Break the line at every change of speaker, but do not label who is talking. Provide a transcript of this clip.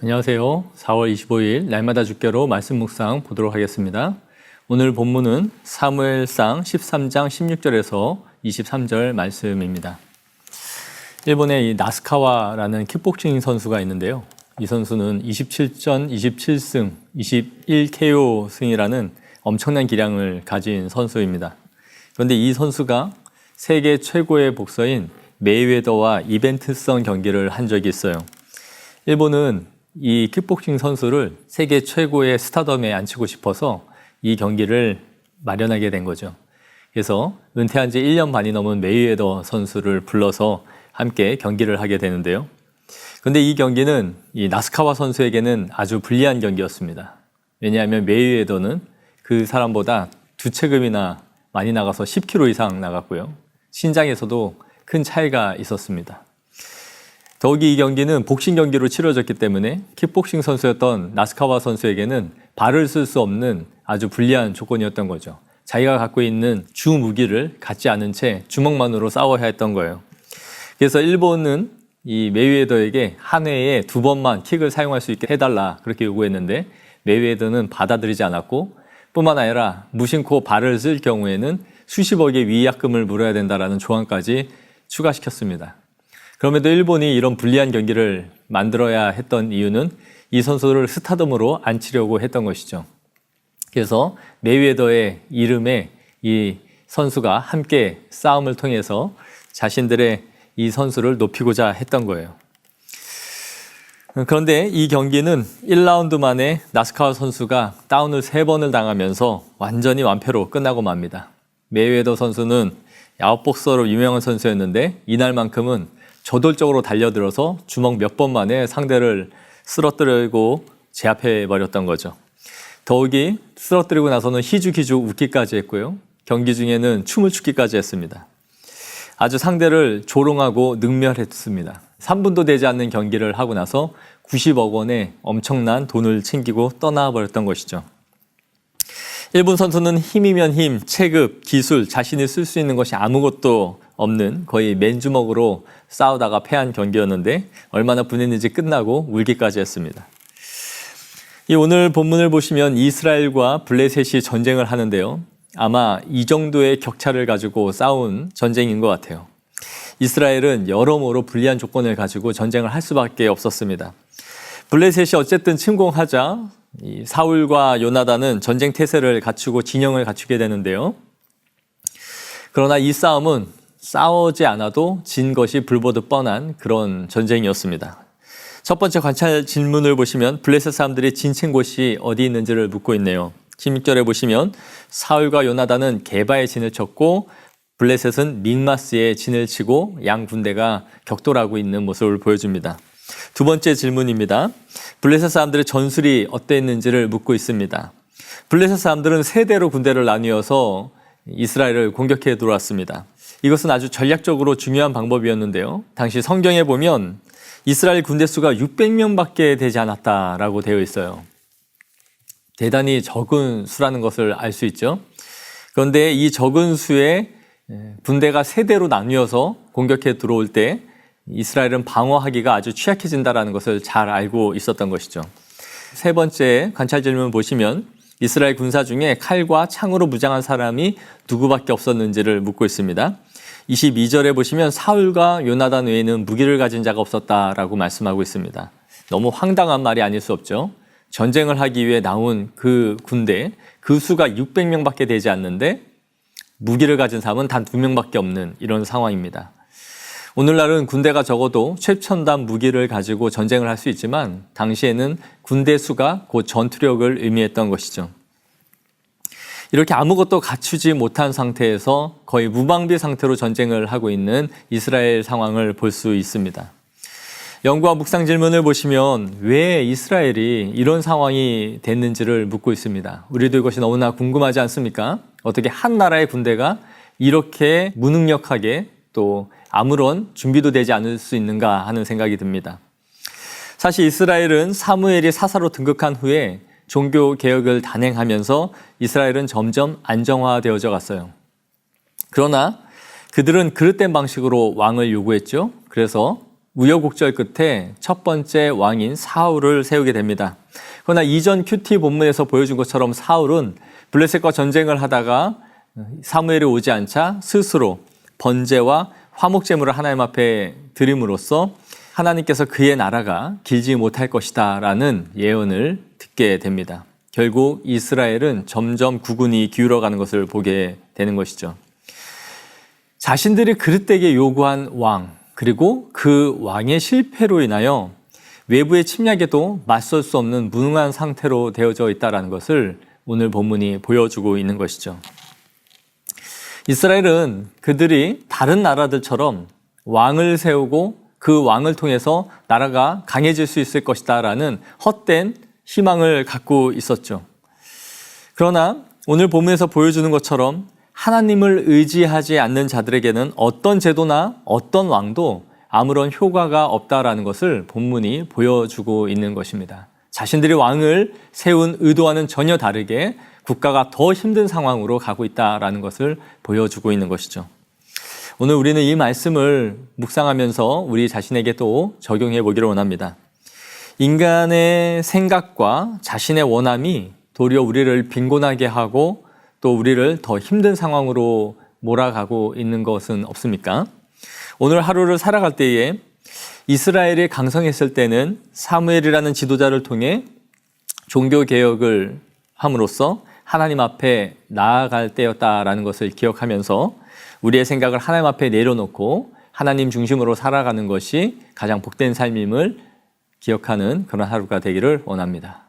안녕하세요. 4월 25일 날마다 주께로 말씀 묵상 보도록 하겠습니다. 오늘 본문은 사무엘상 13장 16절에서 23절 말씀입니다. 일본의 이 나스카와라는 킥복싱 선수가 있는데요. 이 선수는 27전 27승 21KO 승이라는 엄청난 기량을 가진 선수입니다. 그런데 이 선수가 세계 최고의 복서인 메이웨더와 이벤트성 경기를 한 적이 있어요. 일본은 이 킥복싱 선수를 세계 최고의 스타덤에 앉히고 싶어서 이 경기를 마련하게 된 거죠. 그래서 은퇴한 지 1년 반이 넘은 메이웨더 선수를 불러서 함께 경기를 하게 되는데요. 그런데 이 경기는 이 나스카와 선수에게는 아주 불리한 경기였습니다. 왜냐하면 메이웨더는 그 사람보다 2체급이나 많이 나가서 10kg 이상 나갔고요. 신장에서도 큰 차이가 있었습니다. 더욱이 이 경기는 복싱 경기로 치러졌기 때문에 킥복싱 선수였던 나스카와 선수에게는 발을 쓸 수 없는 아주 불리한 조건이었던 거죠. 자기가 갖고 있는 주 무기를 갖지 않은 채 주먹만으로 싸워야 했던 거예요. 그래서 일본은 이 메이웨더에게 한 회에 2번만 킥을 사용할 수 있게 해달라 그렇게 요구했는데 메이웨더는 받아들이지 않았고 뿐만 아니라 무심코 발을 쓸 경우에는 수십억의 위약금을 물어야 된다라는 조항까지 추가시켰습니다. 그럼에도 일본이 이런 불리한 경기를 만들어야 했던 이유는 이 선수를 스타덤으로 앉히려고 했던 것이죠. 그래서 메이웨더의 이름에 이 선수가 함께 싸움을 통해서 자신들의 이 선수를 높이고자 했던 거예요. 그런데 이 경기는 1라운드 만에 나스카와 선수가 다운을 3번을 당하면서 완전히 완패로 끝나고 맙니다. 메이웨더 선수는 야웃복서로 유명한 선수였는데 이날만큼은 저돌적으로 달려들어서 주먹 몇 번 만에 상대를 쓰러뜨리고 제압해버렸던 거죠. 더욱이 쓰러뜨리고 나서는 희죽희죽 웃기까지 했고요. 경기 중에는 춤을 추기까지 했습니다. 아주 상대를 조롱하고 능멸했습니다. 3분도 되지 않는 경기를 하고 나서 90억 원의 엄청난 돈을 챙기고 떠나버렸던 것이죠. 일본 선수는 힘이면 힘, 체급, 기술, 자신이 쓸 수 있는 것이 아무것도 없는 거의 맨주먹으로 싸우다가 패한 경기였는데 얼마나 분했는지 끝나고 울기까지 했습니다. 이 오늘 본문을 보시면 이스라엘과 블레셋이 전쟁을 하는데요. 아마 이 정도의 격차를 가지고 싸운 전쟁인 것 같아요. 이스라엘은 여러모로 불리한 조건을 가지고 전쟁을 할 수밖에 없었습니다. 블레셋이 어쨌든 침공하자 이 사울과 요나단은 전쟁 태세를 갖추고 진영을 갖추게 되는데요. 그러나 이 싸움은 싸우지 않아도 진 것이 불보듯 뻔한 그런 전쟁이었습니다. 첫 번째 관찰 질문을 보시면 블레셋 사람들이 진친 곳이 어디 있는지를 묻고 있네요. 16절에 보시면 사울과 요나단은 게바에 진을 쳤고 블레셋은 믹마스에 진을 치고 양 군대가 격돌하고 있는 모습을 보여줍니다. 두 번째 질문입니다. 블레셋 사람들의 전술이 어땠는지를 묻고 있습니다. 블레셋 사람들은 세 대로 군대를 나뉘어서 이스라엘을 공격해 들어왔습니다. 이것은 아주 전략적으로 중요한 방법이었는데요. 당시 성경에 보면 이스라엘 군대 수가 600명밖에 되지 않았다라고 되어 있어요. 대단히 적은 수라는 것을 알 수 있죠. 그런데 이 적은 수의 군대가 세 대로 나뉘어서 공격해 들어올 때 이스라엘은 방어하기가 아주 취약해진다는 것을 잘 알고 있었던 것이죠. 세 번째 관찰 질문 보시면 이스라엘 군사 중에 칼과 창으로 무장한 사람이 누구밖에 없었는지를 묻고 있습니다. 22절에 보시면 사울과 요나단 외에는 무기를 가진 자가 없었다라고 말씀하고 있습니다. 너무 황당한 말이 아닐 수 없죠. 전쟁을 하기 위해 나온 그 군대, 그 수가 600명밖에 되지 않는데 무기를 가진 사람은 단 2명밖에 없는 이런 상황입니다. 오늘날은 군대가 적어도 최첨단 무기를 가지고 전쟁을 할 수 있지만 당시에는 군대 수가 곧 전투력을 의미했던 것이죠. 이렇게 아무것도 갖추지 못한 상태에서 거의 무방비 상태로 전쟁을 하고 있는 이스라엘 상황을 볼 수 있습니다. 연구와 묵상 질문을 보시면 왜 이스라엘이 이런 상황이 됐는지를 묻고 있습니다. 우리도 이것이 너무나 궁금하지 않습니까? 어떻게 한 나라의 군대가 이렇게 무능력하게 또 아무런 준비도 되지 않을 수 있는가 하는 생각이 듭니다. 사실 이스라엘은 사무엘이 사사로 등극한 후에 종교 개혁을 단행하면서 이스라엘은 점점 안정화되어져 갔어요. 그러나 그들은 그릇된 방식으로 왕을 요구했죠. 그래서 우여곡절 끝에 첫 번째 왕인 사울을 세우게 됩니다. 그러나 이전 큐티 본문에서 보여준 것처럼 사울은 블레셋과 전쟁을 하다가 사무엘이 오지 않자 스스로 번제와 화목제물을 하나님 앞에 드림으로써 하나님께서 그의 나라가 길지 못할 것이다 라는 예언을 듣게 됩니다. 결국 이스라엘은 점점 국운이 기울어가는 것을 보게 되는 것이죠. 자신들이 그릇되게 요구한 왕, 그리고 그 왕의 실패로 인하여 외부의 침략에도 맞설 수 없는 무능한 상태로 되어져 있다는 것을 오늘 본문이 보여주고 있는 것이죠. 이스라엘은 그들이 다른 나라들처럼 왕을 세우고 그 왕을 통해서 나라가 강해질 수 있을 것이다 라는 헛된 희망을 갖고 있었죠. 그러나 오늘 본문에서 보여주는 것처럼 하나님을 의지하지 않는 자들에게는 어떤 제도나 어떤 왕도 아무런 효과가 없다라는 것을 본문이 보여주고 있는 것입니다. 자신들이 왕을 세운 의도와는 전혀 다르게 국가가 더 힘든 상황으로 가고 있다라는 것을 보여주고 있는 것이죠. 오늘 우리는 이 말씀을 묵상하면서 우리 자신에게 또 적용해 보기를 원합니다. 인간의 생각과 자신의 원함이 도리어 우리를 빈곤하게 하고 또 우리를 더 힘든 상황으로 몰아가고 있는 것은 없습니까? 오늘 하루를 살아갈 때에 이스라엘이 강성했을 때는 사무엘이라는 지도자를 통해 종교개혁을 함으로써 하나님 앞에 나아갈 때였다라는 것을 기억하면서 우리의 생각을 하나님 앞에 내려놓고 하나님 중심으로 살아가는 것이 가장 복된 삶임을 기억하는 그런 하루가 되기를 원합니다.